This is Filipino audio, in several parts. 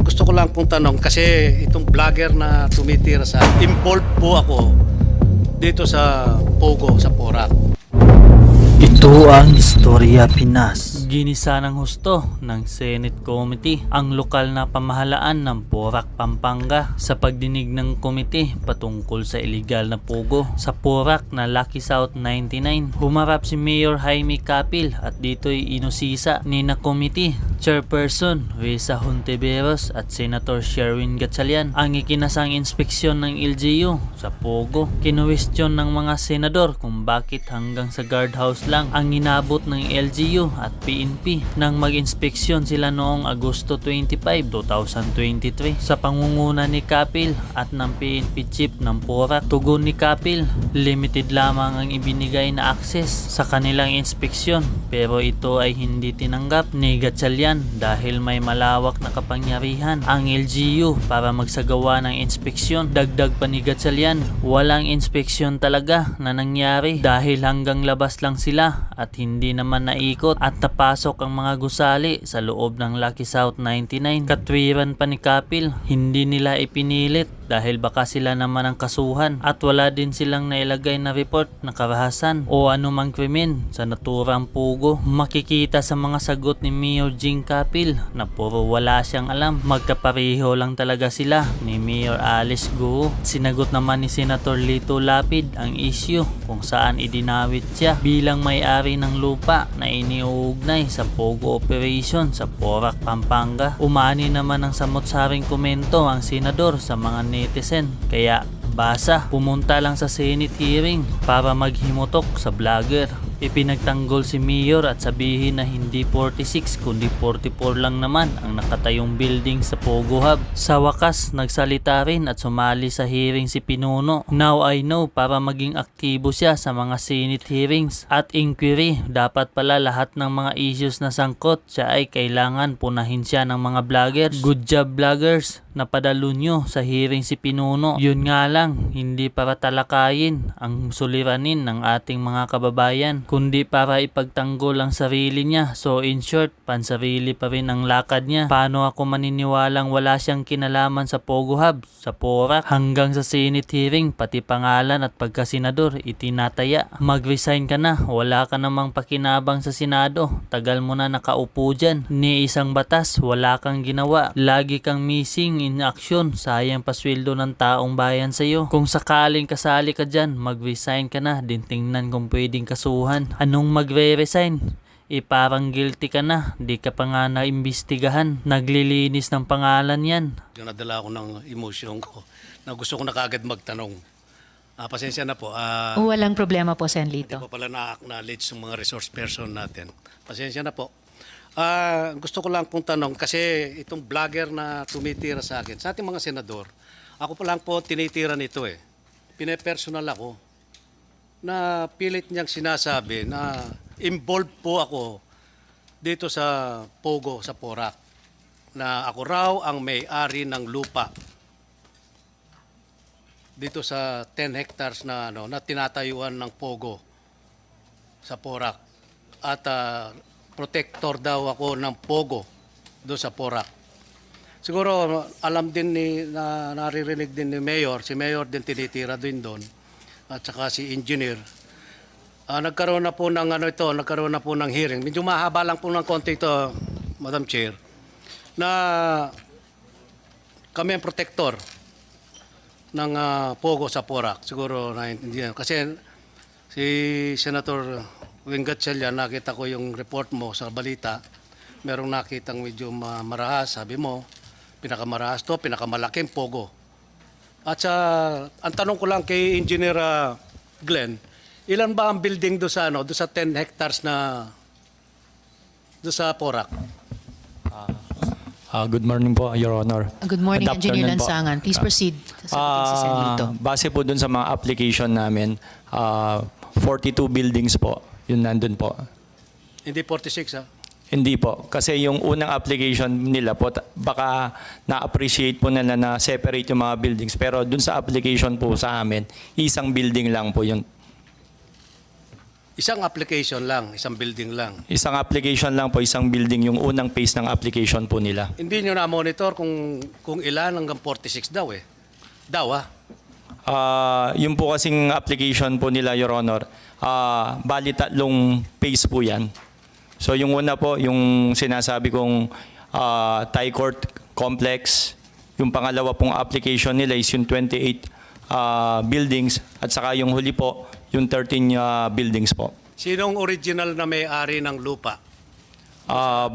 Gusto ko lang pong tanong kasi itong vlogger na tumitira sa involved po ako dito sa Pogo, sa Porac. Ito ang Istorya Pinas. Ginisa ng husto ng Senate Committee ang lokal na pamahalaan ng Porac, Pampanga sa pagdinig ng komite patungkol sa iligal na pogo sa Porac na Lucky South 99. Humarap si Mayor Jaime Capil at dito'y inusisa ni na committee Chairperson Risa Hontiveros at Senator Sherwin Gatchalian ang ikinasang inspeksyon ng LGU sa pogo. Kinuwestiyon ng mga senador kung bakit hanggang sa guardhouse lang ang inabot ng LGU at PNP nang mag-inspeksyon sila noong Agosto 25, 2023 sa pangunguna ni Capil at ng PNP Chief ng Porac. Tugon ni Capil, limited lamang ang ibinigay na access sa kanilang inspeksyon pero ito ay hindi tinanggap ni Gatchalian dahil may malawak na kapangyarihan ang LGU para magsagawa ng inspeksyon. Dagdag pa ni Gatchalian, walang inspeksyon talaga na nangyari dahil hanggang labas lang sila at hindi naman naikot at napasok ang mga gusali sa loob ng Lucky South 99. Katwiran pa ni Capil, hindi nila ipinilit dahil baka sila naman ang kasuhan at wala din silang nailagay na report na karahasan o anumang krimen sa naturang pugo. Makikita sa mga sagot ni Mayor Jing Capil na puro wala siyang alam. Magkapareho lang talaga sila ni Mayor Alice Guo. Sinagot naman ni Senator Lito Lapid ang issue kung saan idinawit siya bilang may-ari ng lupa na iniuugnay sa pogo operation sa Porac, Pampanga. Umani naman ng samot-saring komento ang senador sa mga netizen kaya basa pumunta lang sa Senate hearing para maghimutok sa vlogger. Ipinagtanggol si Mayor at sabihin na hindi 46 kundi 44 lang naman ang nakatayong building sa Pogo Hub. Sa wakas, nagsalita rin at sumali sa hearing si Pinuno. Now I know para maging aktibo siya sa mga Senate hearings at inquiry. Dapat pala lahat ng mga issues na sangkot siya ay kailangan punahin siya ng mga vloggers. Good job vloggers, napadalo nyo sa hearing si Pinuno. Yun nga lang, hindi para talakayin ang suliranin ng ating mga kababayan kundi para ipagtanggol ang sarili niya. So in short, pansarili pa rin ang lakad niya. Paano ako maniniwalang wala siyang kinalaman sa Pogo Hub, sa Porac, hanggang sa Senate hearing, pati pangalan at pagkasenador itinataya. Mag-resign ka na, wala ka namang pakinabang sa Senado. Tagal mo na nakaupo dyan. Ni isang batas, wala kang ginawa. Lagi kang missing in action. Sayang pasweldo ng taong bayan sa'yo. Kung sakaling kasali ka dyan, mag-resign ka na. Din tingnan kung pwedeng kasuhan. Anong magre-resign? Parang guilty ka na, di ka pa nga naimbestigahan. Naglilinis ng pangalan yan. Nadala ako ng emosyon ko na gusto ko na kaagad magtanong. Pasensya na po. Walang problema po, Sen Hindi Lito. pa pala na-acknowledge yung mga resource person natin. Pasensya na po. Gusto ko lang pong tanong kasi itong vlogger na tumitira sa akin, sa ating mga senador, ako pa lang po tinitira nito eh. Pinepersonal ako na pilit niyang sinasabi na involved po ako dito sa Pogo, sa Porac, na ako raw ang may-ari ng lupa dito sa 10 hectares na na tinatayuan ng Pogo sa Porac at protector daw ako ng Pogo doon sa Porac. Siguro alam din naririnig din ni Mayor, si Mayor din tinitira din doon at saka si engineer. Nagkaroon na po ng nagkaroon na po ng hearing. Medyo mahaba lang po ng konti ito, Madam Chair, na kami ang protector ng Pogo sa Porac. Siguro naintindihan. Kasi si Senator Wing Gatchalian, nakita ko yung report mo sa balita. Merong nakitang medyo marahas, sabi mo, pinakamarahas to, pinakamalaking Pogo. At ang tanong ko lang kay Engineer Glenn, ilan ba ang building do sa do sa 10 hectares na do sa Porac? Good morning po, Your Honor. Good morning, Good Engineer afternoon po. Lansangan. Please proceed. Sasagutin si Sen Lito. Base po dun sa mga application namin, 42 buildings po, yun nandun po. Hindi 46 ha? Hindi po, kasi yung unang application nila po, baka na-appreciate po nila na separate yung mga buildings. Pero dun sa application po sa amin, isang building lang po yun. Isang application lang, isang building lang. Isang application lang po, isang building, yung unang phase ng application po nila. Hindi nyo na-monitor kung ilan hanggang 46 daw eh. Daw ah. Yung po kasing application po nila, Your Honor, bali 3 phase po yan. So yung una po, yung sinasabi kong Thai Court Complex. Yung pangalawa pong application nila is yung 28 buildings. At saka yung huli po, yung 13 buildings po. Sinong original na may-ari ng lupa?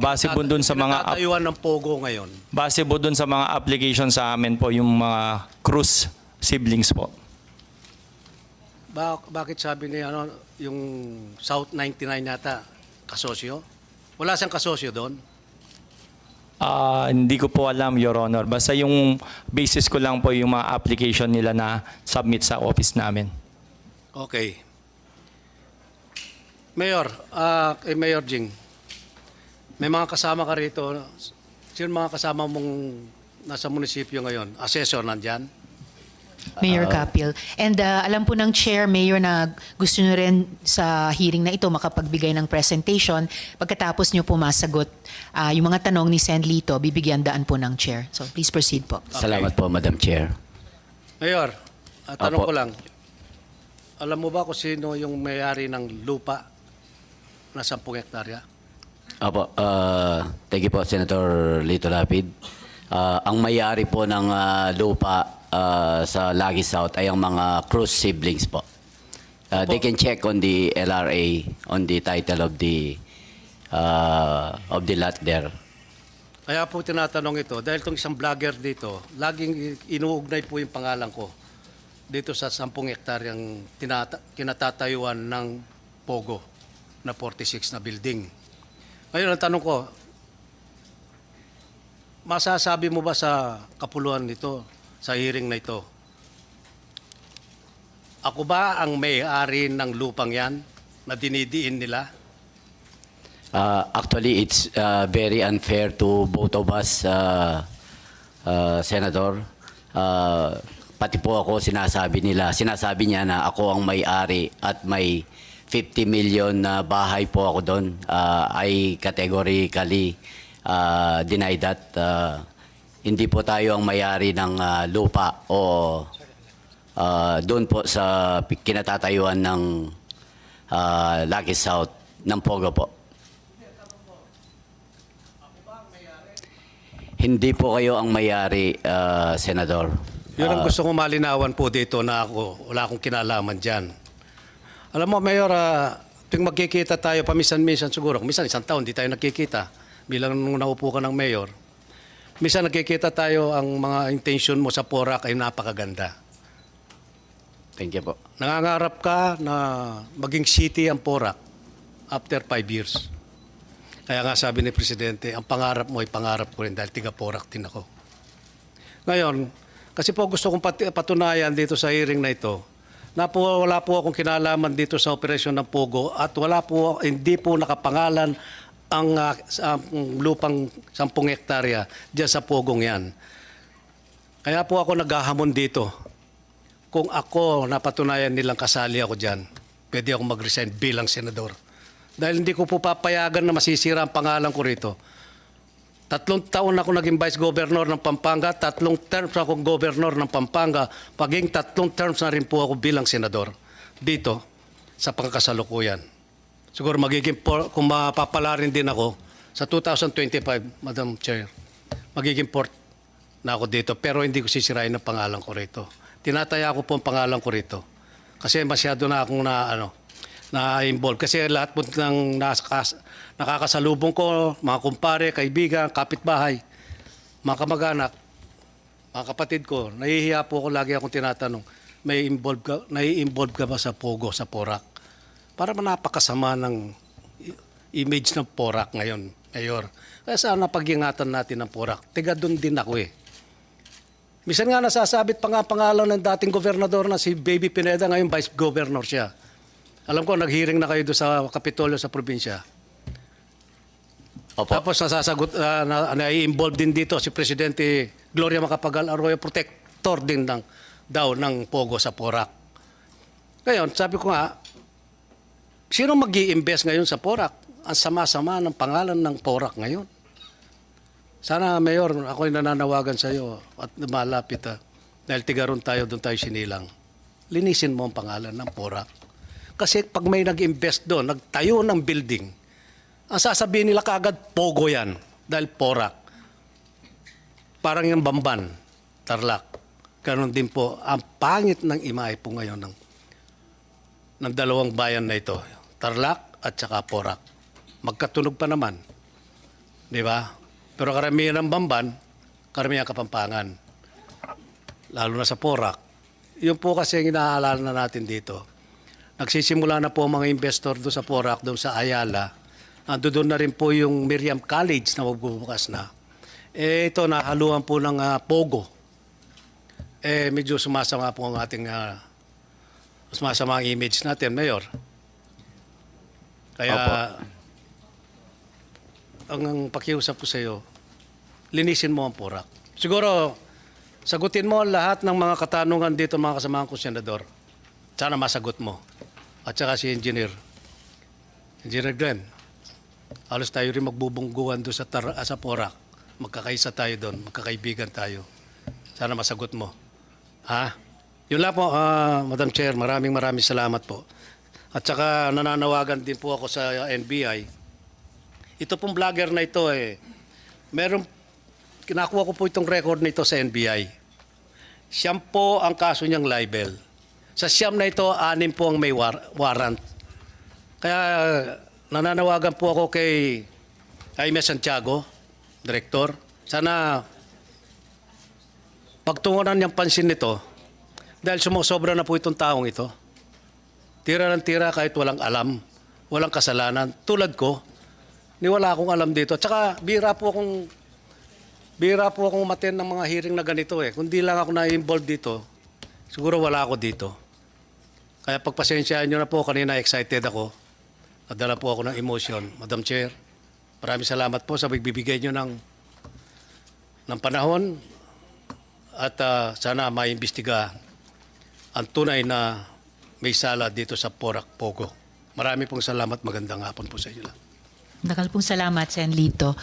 Base po dun sa mga Pinatayuan ng Pogo ngayon. base po dun sa mga application sa amin po, yung mga Cruz siblings po. Bakit sabi ni yung South 99 yata kasosyo? Wala siyang kasosyo doon? Hindi ko po alam, Your Honor. Basta yung basis ko lang po yung mga application nila na submit sa office namin. Okay. Mayor, kay Mayor Jing, may mga kasama ka rito. Sino mga kasama mong nasa munisipyo ngayon? Assessor nandyan? Mayor Capil. And alam po ng Chair, Mayor, na gusto nyo rin sa hearing na ito makapagbigay ng presentation. Pagkatapos nyo po masagot yung mga tanong ni Sen. Lito, bibigyan daan po ng Chair. So please proceed po. Salamat po, Madam Chair. Mayor, tanong Opo. ko lang. Alam mo ba kung sino yung may-ari ng lupa na 10 hektarya? Opo, thank you po, Senator Lito Lapid. Ang may-ari po ng lupa sa Lagi South ay ang mga Cruz siblings po. They can check on the LRA, on the title of the lot there. Kaya po tinatanong ito, dahil itong isang vlogger dito, laging inuugnay po yung pangalan ko dito sa 10 hektaryang kinatatayuan ng Pogo na 46 na building. Ngayon, ang tanong ko, masasabi mo ba sa kapuluan nito, sa hearing na ito, ako ba ang may-ari ng lupang yan na dinidiin nila? Actually, it's very unfair to both of us, Senator. Pati po ako sinasabi niya na ako ang may-ari at may 50 million na bahay po ako doon. I categorically deny that. Hindi po tayo ang may-ari ng lupa o doon po sa kinatatayuan ng Lucky South ng Pogo po. Hindi po kayo ang may-ari, Senador. Yun ang gusto kong malinawan po dito na ako, wala akong kinalaman dyan. Alam mo, Mayor, tuwing magkikita tayo, paminsan-minsan siguro, minsan isang taon, di tayo nagkikita. Bilang nung naupo ka ng Mayor, minsan nagkikita tayo, ang mga intention mo sa Porac ay napakaganda. Thank you po. Nangangarap ka na maging city ang Porac after 5 years. Kaya nga sabi ni Presidente, ang pangarap mo ay pangarap ko rin dahil tiga Porac din ako. Ngayon, kasi po gusto kong patunayan dito sa hearing na ito na wala po akong kinalaman dito sa operasyon ng Pogo at hindi po nakapangalan ang lupang 10 hektarya diyan sa Pogong yan. Kaya po ako naghahamon dito. Kung ako napatunayan nilang kasali ako diyan, pwede akong mag-resign bilang senador. Dahil hindi ko po papayagan na masisira ang pangalan ko rito. 3 taon ako naging Vice Governor ng Pampanga, 3 terms akong Governor ng Pampanga, paging 3 terms na rin po ako bilang senador dito sa pangkasalukuyan. Siguro kung mapapala rin din ako, sa 2025, Madam Chair, magiging port na ako dito, pero hindi ko sisirain ang pangalan ko rito. Tinataya ko po ang pangalan ko rito. Kasi masyado na akong na-involve. Kasi lahat po ng nakakasalubong ko, mga kumpare, kaibigan, kapitbahay, mga kamag-anak, mga kapatid ko, nahihiya po ako, lagi akong tinatanong, nai-involve ka ba sa Pogo, sa Porac? Para napakasama ng image ng Porac ngayon, Mayor. Kaya sana pag-ingatan natin ng Porac. Tiga doon din ako eh. Minsan nga nasasabit pa nga pangalan ng dating gobernador na si Baby Pineda, ngayon Vice Governor siya. Alam ko, nag-hearing na kayo doon sa Kapitolyo sa probinsya. Opo. Tapos nasasagot, na-involve din dito si Presidente Gloria Macapagal Arroyo, protector din ng Pogo sa Porac. Ngayon, sabi ko nga, Sino mag-i-invest ngayon sa Porac? Ang sama-sama ng pangalan ng Porac ngayon. Sana, Mayor, ako'y nananawagan sa iyo at malapit dahil tigaron tayo, doon tayo sinilang. Linisin mo ang pangalan ng Porac. Kasi pag may nag-invest doon, nagtayo ng building, ang sasabihin nila kaagad, Pogo yan. Dahil Porac. Parang yung Bamban, Tarlac. Ganon din po, ang pangit ng imahe po ngayon ng dalawang bayan na ito, Tarlac at saka Porac. Magkatunog pa naman. Di ba? Pero karamihan ng Bamban, karamihan Kapampangan. Lalo na sa Porac. Yun po kasi ang inaalala na natin dito. Nagsisimula na po mga investor doon sa Porac, doon sa Ayala. Doon na rin po yung Miriam College na magbubukas na. Ito, nahaluan po ng Pogo. Medyo sumasama po ang ating sumasama ang image natin, Mayor. Kaya, ang pakiusap ko sa iyo, linisin mo ang Porac. Siguro, sagutin mo lahat ng mga katanungan dito, mga kasamahan ko, Senador. Sana masagot mo. At saka si Engineer Glenn. Halos tayo rin magbubungguan doon sa Porac. Magkakaisa tayo doon, magkakaibigan tayo. Sana masagot mo. Ha? Yun lang po, Madam Chair, maraming salamat po. At saka nananawagan din po ako sa NBI. Ito pong vlogger na ito kinakuha ko po itong record nito sa NBI. Siyam po ang kaso niyang libel. Sa siyam na ito, 6 po ang may warrant. Kaya nananawagan po ako kay Jaime Santiago, Director. Sana pagtungunan niyang pansin nito dahil sumusobra na po itong taong ito. Tira ng tira kahit walang alam, walang kasalanan. Tulad ko, wala akong alam dito. At saka bira po akong umattend ng mga hearing na ganito Kung di lang ako na-involved dito, siguro wala ako dito. Kaya pagpasensyaan nyo na po, kanina excited ako. Nadala po ako ng emotion. Madam Chair, maraming salamat po sa pagbibigay nyo ng panahon at sana maimbestiga ang tunay na may sala dito sa Porac Pogo. Marami pong salamat. Magandang hapon po sa inyo lang. Nakal pong salamat, Sen. Lito.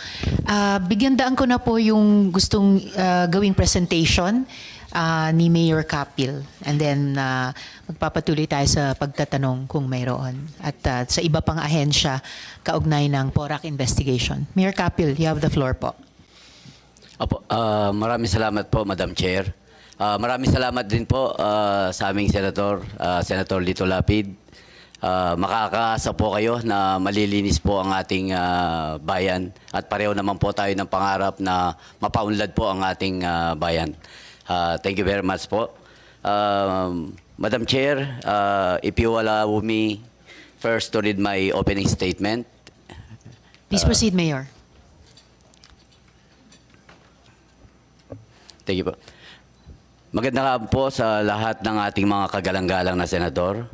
Bigyan daan ko na po yung gustong gawing presentation ni Mayor Capil. And then magpapatuloy tayo sa pagtatanong kung mayroon. At sa iba pang ahensya, kaugnay ng Porac investigation. Mayor Capil, you have the floor po. Opo, maraming salamat po, Madam Chair. Maraming salamat din po sa aming Senator Lito Lapid. Makakaasa po kayo na malilinis po ang ating bayan at pareho naman po tayo ng pangarap na mapaunlad po ang ating bayan. Thank you very much po. Madam Chair, if you allow me first to read my opening statement. Please proceed, Mayor. Thank you po. Magandang hapon po sa lahat ng ating mga kagalang-galang na senador,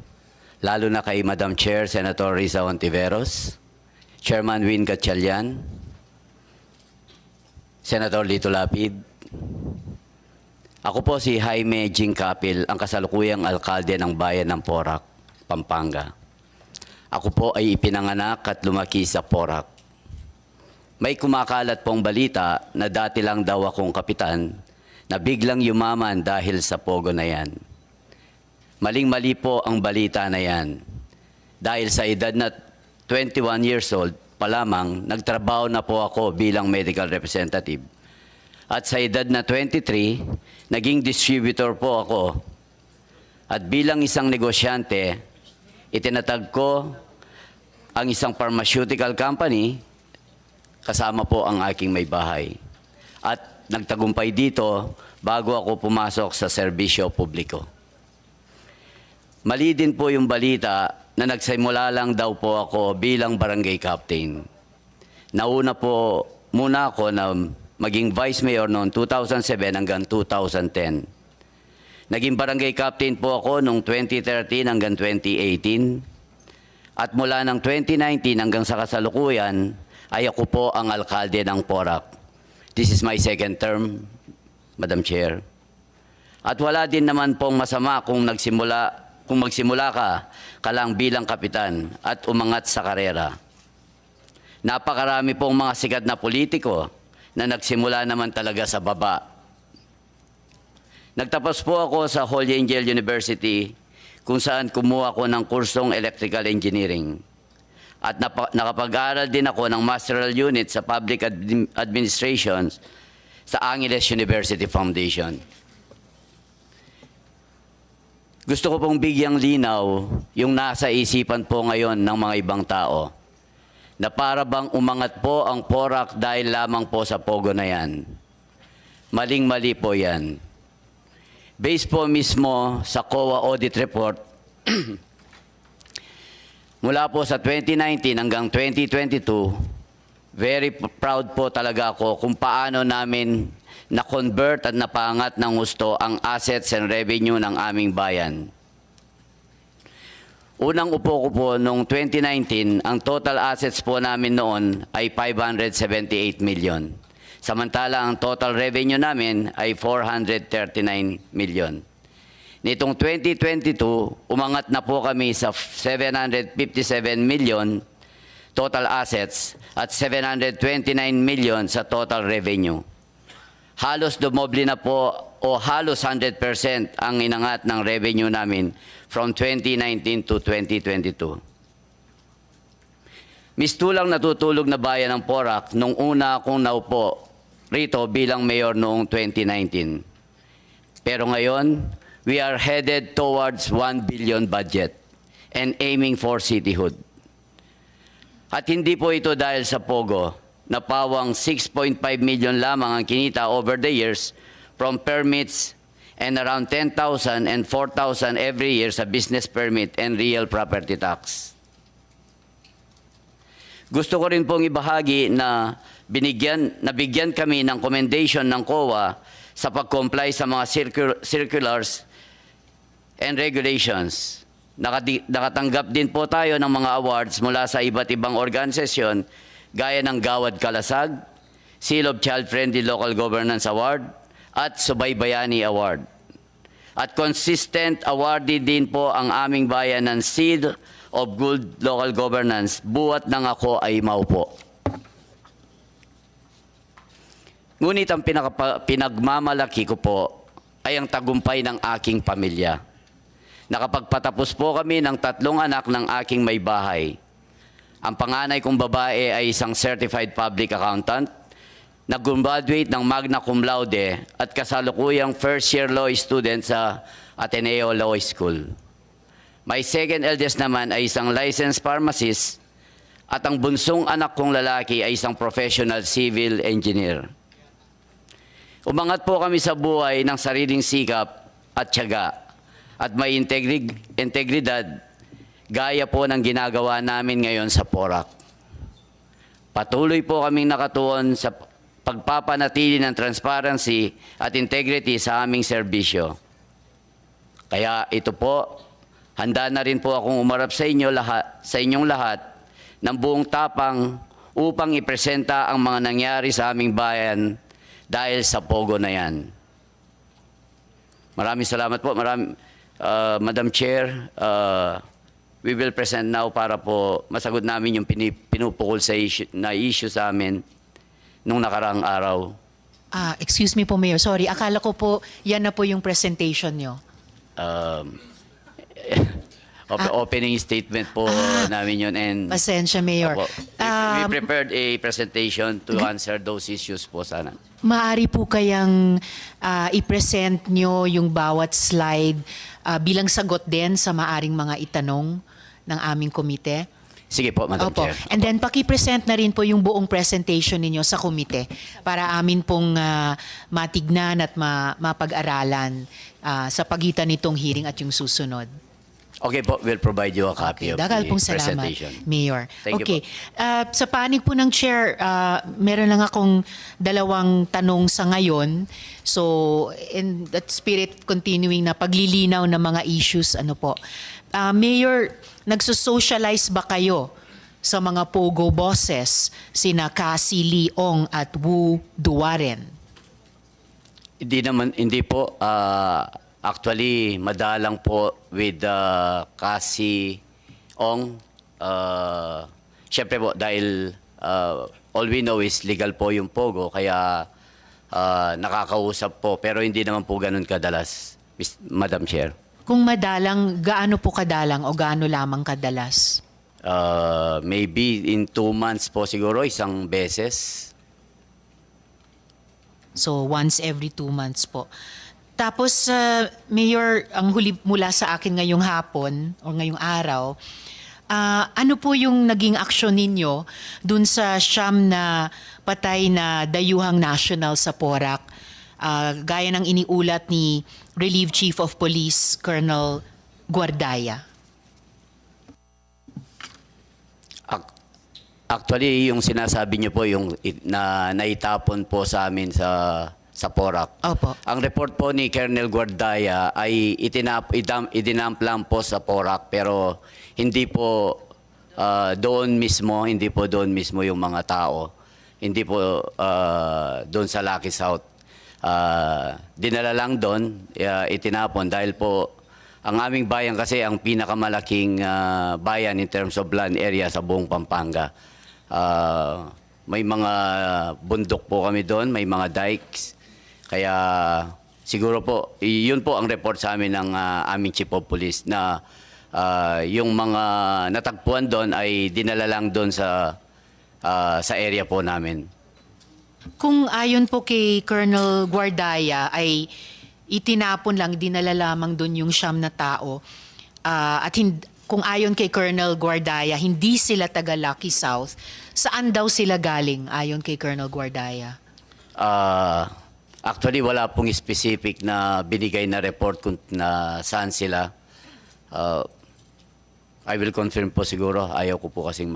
lalo na kay Madam Chair, Senator Risa Hontiveros, Chairman Win Gatchalian, Senator Lito Lapid. Ako po si Jaime Jing Capil, ang kasalukuyang alkalde ng bayan ng Porac, Pampanga. Ako po ay ipinanganak at lumaki sa Porac. May kumakalat pong balita na dati lang daw akong kapitan na biglang yumaman dahil sa Pogo na yan. Maling-mali po ang balita na yan. Dahil sa edad na 21 years old pa lamang, nagtrabaho na po ako bilang medical representative. At sa edad na 23, naging distributor po ako. At bilang isang negosyante, itinatag ko ang isang pharmaceutical company, kasama po ang aking may bahay. At nagtagumpay dito bago ako pumasok sa serbisyo publiko. Mali din po yung balita na nagsimula lang daw po ako bilang barangay captain. Nauna po muna ako na maging vice mayor noong 2007 hanggang 2010. Naging barangay captain po ako noong 2013 hanggang 2018. At mula ng 2019 hanggang sa kasalukuyan ay ako po ang alkalde ng Porac. This is my second term, Madam Chair. At wala din naman pong masama kung nagsimula kung magsimula ka lang bilang kapitan at umangat sa karera. Napakarami pong mga sikat na politiko na nagsimula naman talaga sa baba. Nagtapos po ako sa Holy Angel University kung saan kumuha ko ng kursong Electrical Engineering. At nakapag-aral din ako ng Masteral Unit sa Public Administration sa Angeles University Foundation. Gusto ko pong bigyang linaw yung nasa isipan po ngayon ng mga ibang tao na para bang umangat po ang PORAC dahil lamang po sa pogo na yan. Maling-mali po yan. Based po mismo sa COA Audit Report, mula po sa 2019 hanggang 2022, very proud po talaga ako kung paano namin na-convert at napangat ng gusto ang assets and revenue ng aming bayan. Unang upo ko po noong 2019, ang total assets po namin noon ay 578 million. Samantala, ang total revenue namin ay 439 million. Nitong 2022, umangat na po kami sa 757 million total assets at 729 million sa total revenue. Halos dumoble na po o halos 100% ang inangat ng revenue namin from 2019 to 2022. Mistulang natutulog na bayan ng PORAC nung una akong naupo rito bilang mayor noong 2019. Pero ngayon, we are headed towards 1 billion budget and aiming for cityhood. At hindi po ito dahil sa pogo, na pawang 6.5 million lamang ang kinita over the years from permits and around 10,000 and 4,000 every year sa business permit and real property tax. Gusto ko rin pong ibahagi na nabigyan kami ng commendation ng COA sa pag-comply sa mga circulars and regulations. Nakatanggap din po tayo ng mga awards mula sa iba't ibang organisasyon gaya ng Gawad Kalasag, Seal of Child Friendly Local Governance Award, at Subaybayani Award. At consistent awardee din po ang aming bayan ng Seal of Good Local Governance, buwat nang ako ay maupo. Ngunit ang pinagmamalaki ko po ay ang tagumpay ng aking pamilya. Nakapagpatapos po kami ng 3 anak ng aking may bahay. Ang panganay kong babae ay isang certified public accountant, nag-graduate ng magna cum laude at kasalukuyang first-year law student sa Ateneo Law School. My second eldest naman ay isang licensed pharmacist at ang bunsong anak kong lalaki ay isang professional civil engineer. Umangat po kami sa buhay ng sariling sikap at tiyaga at may integridad gaya po ng ginagawa namin ngayon sa PORAC. Patuloy po kaming nakatuon sa pagpapanatili ng transparency at integrity sa aming serbisyo. Kaya ito po, handa na rin po akong umarap sa inyong lahat ng buong tapang upang ipresenta ang mga nangyari sa aming bayan dahil sa pogo na yan. Maraming salamat po. Madam Chair, we will present now para po masagot namin yung pinupukol sa issue sa amin nung nakaraang araw. Excuse me po, Mayor. Sorry, akala ko po yan na po yung presentation nyo. Opening statement po namin yun. And, Pasensya, Mayor. Opo. We prepared a presentation to answer those issues po sana. Maaari po kayang i-present nyo yung bawat slide bilang sagot din sa maaring mga itanong ng aming komite? Sige po, Madam Opo. Chair. And then paki-present na rin po yung buong presentation ninyo sa komite para amin pong matignan at mapag-aralan sa pagitan nitong hearing at yung susunod. Okay po, we'll provide you a copy of Dagal the pong salamat, presentation. Mayor. Thank you okay. Sa panig po ng Chair, meron lang akong 2 tanong sa ngayon. So, in that spirit, continuing na paglilinaw ng mga issues, ano po. Mayor, nagsusocialize ba kayo sa mga pogo bosses, sina Cassie Leong at Wu Duaren? Hindi po. Actually, madalang po with Kasi Ong. Siyempre po, dahil all we know is legal po yung Pogo, kaya nakakausap po. Pero hindi naman po ganun kadalas, Madam Chair. Kung madalang, gaano po kadalang o gaano lamang kadalas? Maybe in 2 months po siguro, isang beses. So once every 2 months po. Tapos, Mayor, ang huli mula sa akin ngayong hapon o ngayong araw, ano po yung naging aksyon ninyo dun sa siyam na patay na dayuhang national sa Porac? Gaya ng iniulat ni Relieved Chief of Police Colonel Guardaya. Actually, yung sinasabi niyo po, yung na naitapon po sa amin sa Porac. Opo. Ang report po ni Colonel Guardaya ay idinump lang po sa Porac, pero hindi po doon mismo yung mga tao. Hindi po doon sa Lucky South. Dinala lang doon, itinapon dahil po ang aming bayan kasi ang pinakamalaking bayan in terms of land area sa buong Pampanga. May mga bundok po kami doon, may mga dikes. Kaya siguro po, yun po ang report sa amin ng aming Chief of Police na yung mga natagpuan doon ay dinala lang doon sa area po namin. Kung ayon po kay Colonel Guardaya ay itinapon lang, dinala lamang doon yung siyam na tao, at kung ayon kay Colonel Guardaya, hindi sila taga Lucky South, saan daw sila galing ayon kay Colonel Guardaya? Actually, wala pong specific na binigay na report kung na saan sila. I will confirm po siguro. Ayaw ko po kasing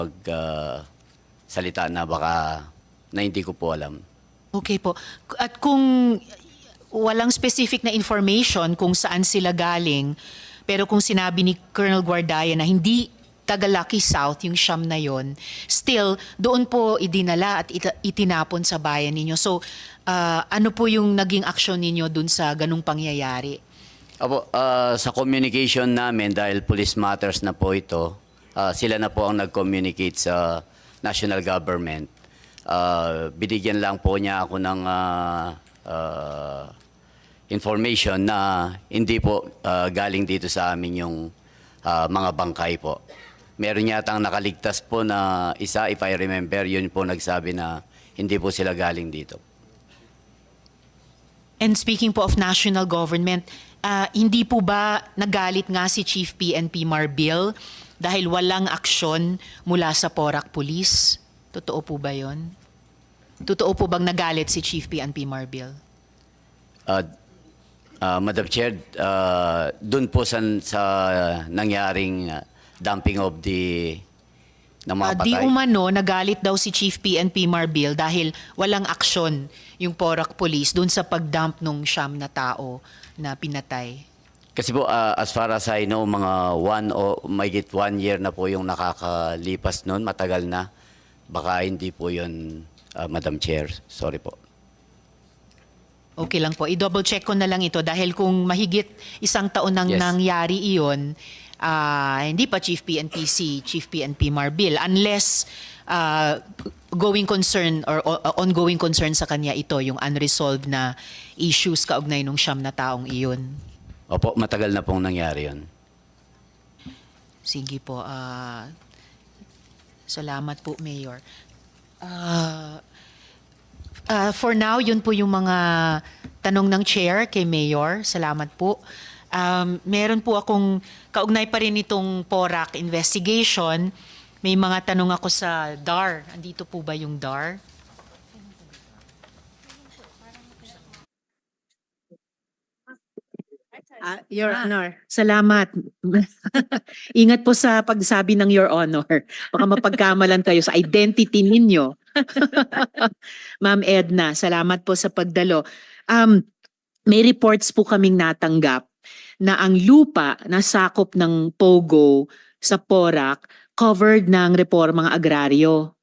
salita na baka na hindi ko po alam. Okay po. At kung walang specific na information kung saan sila galing, pero kung sinabi ni Colonel Guardaya na hindi taga Lucky South yung siyam na yon, still doon po idinala at itinapon sa bayan ninyo. So ano po yung naging aksyon ninyo doon sa ganung pangyayari? Apo, sa communication namin, dahil police matters na po ito, sila na po ang nag-communicate sa national government. Binigyan lang po niya ako ng information na hindi po galing dito sa amin yung mga bangkay po. Meron yata ang nakaligtas po na isa, if I remember, yun po nagsabi na hindi po sila galing dito. And speaking po of national government, hindi po ba nagalit nga si Chief PNP Marbil dahil walang aksyon mula sa Porac Police? Totoo po ba yon? Totoo po bang nagalit si Chief PNP Marbil? Madam Chair, dun po sa nangyaring dumping of ng mga patay. Di umano, nagalit daw si Chief PNP Marbil dahil walang aksyon yung Porac Police dun sa pagdump nung siyam na tao na pinatay. Kasi po, as far as I know, mga 1 year na po yung nakakalipas nun, matagal na. Baka hindi po yun, Madam Chair. Sorry po. Okay lang po. I-double check ko na lang ito dahil kung mahigit 1 taon nang Yes. nangyari iyon, hindi pa Chief PNP si Chief PNP Marbil unless going concern or ongoing concern sa kanya ito, yung unresolved na issues kaugnay nung siyam na taong iyon. Opo, matagal na pong nangyari yun. Sige po. Salamat po, Mayor. For now, yun po yung mga tanong ng Chair kay Mayor. Salamat po. Meron po akong kaugnay pa rin itong Porac investigation. May mga tanong ako sa DAR. Andito po ba yung DAR? Your Honor. Salamat. Ingat po sa pagsabi ng Your Honor. Baka mapagkamalan kayo sa identity ninyo. Ma'am Edna, salamat po sa pagdalo. May reports po kaming natanggap na ang lupa na sakop ng Pogo sa Porac covered ng reformang agraryo.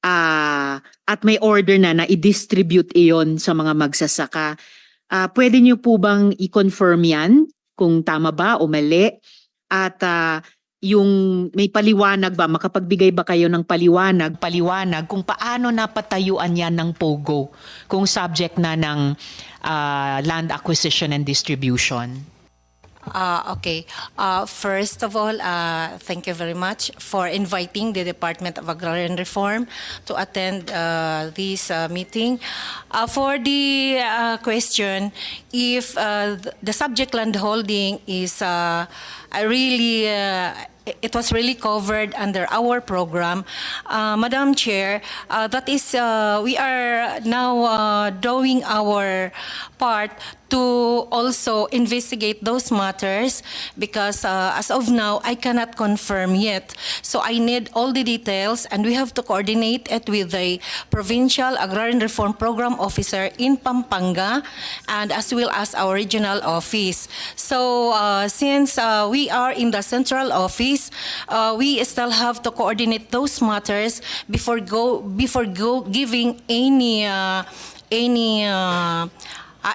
At may order na i-distribute iyon sa mga magsasaka. Pwede niyo po bang i-confirm yan kung tama ba o mali? At yung may paliwanag ba, makapagbigay ba kayo ng paliwanag kung paano napatayuan yan ng POGO kung subject na ng land acquisition and distribution? Okay. First of all, thank you very much for inviting the Department of Agrarian Reform to attend this meeting. For the question, if the subject land holding is really it was really covered under our program, Madam Chair, that is we are now doing our part to also investigate those matters because as of now, I cannot confirm yet. So I need all the details and we have to coordinate it with the Provincial Agrarian Reform Program Officer in Pampanga and as well as our regional office. So since we are in the central office, we still have to coordinate those matters before giving any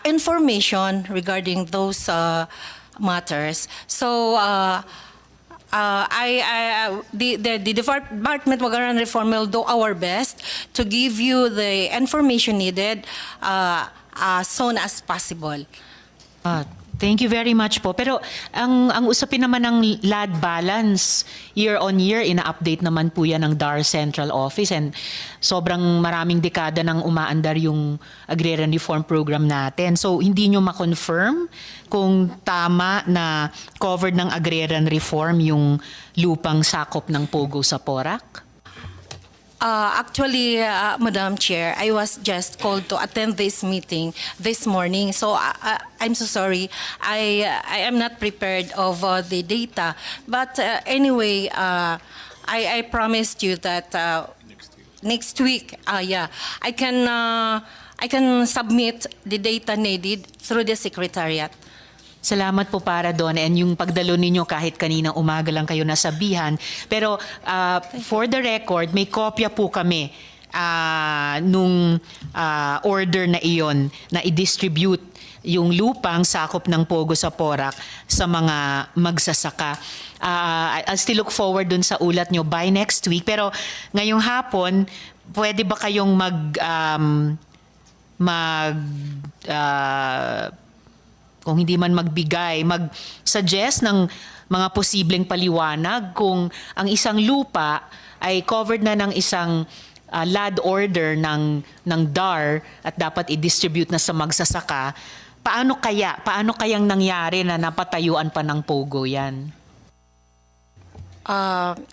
information regarding those matters. So the Department of Agrarian Reform will do our best to give you the information needed as soon as possible. Thank you very much po. Pero ang usapin naman ng LAD balance, year on year, ina-update naman po yan ng DAR Central Office and sobrang maraming dekada nang umaandar yung Agrarian Reform Program natin. So hindi nyo ma-confirm kung tama na covered ng Agrarian Reform yung lupang sakop ng POGO sa Porac? Actually, Madam Chair, I was just called to attend this meeting this morning. So I'm so sorry. I am not prepared of the data. But anyway, I promised you that next week, I can submit the data needed through the Secretariat. Salamat po para doon and yung pagdalo ninyo kahit kaninang umaga lang kayo nasabihan. Pero for the record, may kopya po kami nung order na iyon na i-distribute yung lupang sakop ng POGO sa Porac sa mga magsasaka. I'll still look forward dun sa ulat nyo by next week. Pero ngayong hapon, pwede ba kayong kung hindi man magbigay, mag-suggest ng mga posibleng paliwanag kung ang isang lupa ay covered na ng isang LAD order ng DAR at dapat i-distribute na sa magsasaka, paano kayang nangyari na napatayuan pa ng POGO yan?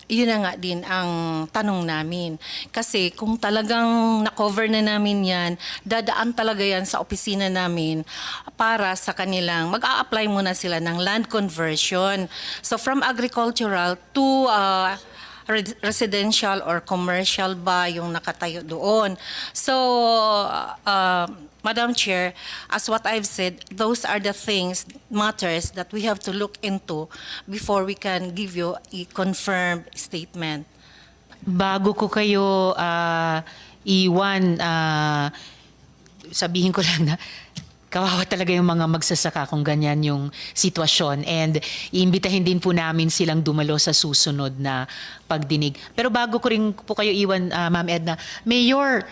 Yun na nga din ang tanong namin. Kasi kung talagang na-cover na namin yan, dadaan talaga yan sa opisina namin para sa kanilang, mag-a-apply muna sila ng land conversion. So from agricultural to residential or commercial ba yung nakatayo doon. So, Madam Chair, as what I've said, those are the things, matters that we have to look into before we can give you a confirmed statement. Bago ko kayo iwan, sabihin ko lang na kawawa talaga yung mga magsasaka kung ganyan yung sitwasyon. And iimbitahin din po namin silang dumalo sa susunod na pagdinig. Pero bago ko rin po kayo iwan, Ma'am Edna, Mayor,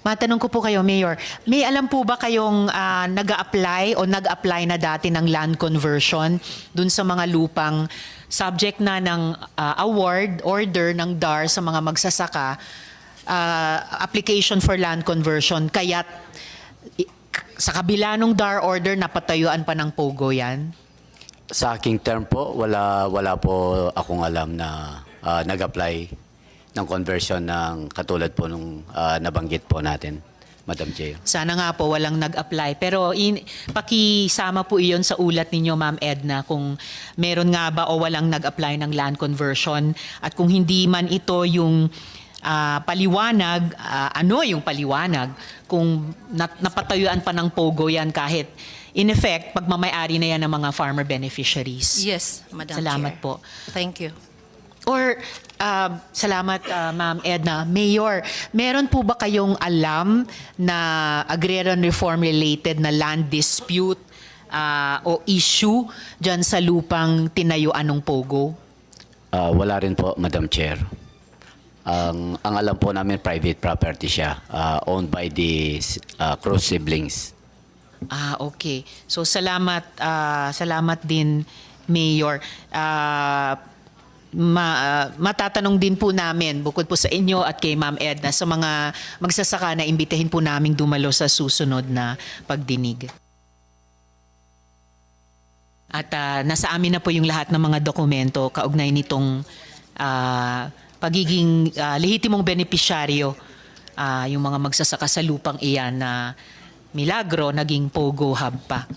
matanong ko po kayo, Mayor, may alam po ba kayong nag-a-apply o nag-apply na dati ng land conversion dun sa mga lupang subject na ng award, order ng DAR sa mga magsasaka, application for land conversion, kaya't sa kabila ng DAR order, napatayuan pa ng POGO yan? Sa aking term po, wala po akong alam na nag-apply ng conversion ng katulad po nung nabanggit po natin, Madam Chair. Sana nga po walang nag-apply. Pero pakisama po iyon sa ulat ninyo, Ma'am Edna, kung meron nga ba o walang nag-apply ng land conversion. At kung hindi man ito yung paliwanag, ano yung paliwanag kung napatayuan pa ng POGO yan kahit in effect, pagmamayari na yan ng mga farmer beneficiaries. Yes, Madam Salamat Chair. po. Thank you. Or, salamat Ma'am Edna. Mayor, meron po ba kayong alam na agrarian reform related na land dispute o issue dyan sa lupang tinayuan ng Pogo? Wala rin po, Madam Chair. Ang alam po namin, private property siya, owned by the Cruz siblings. Okay. So salamat salamat din Mayor. Matatanong din po namin bukod po sa inyo at kay Ma'am Edna sa mga magsasaka na imbitahin po naming dumalo sa susunod na pagdinig. At nasa amin na po yung lahat ng mga dokumento kaugnay nitong pagiging lehitimong benepisyaryo, yung mga magsasaka sa lupang iyan na milagro naging Pogo Hub pa.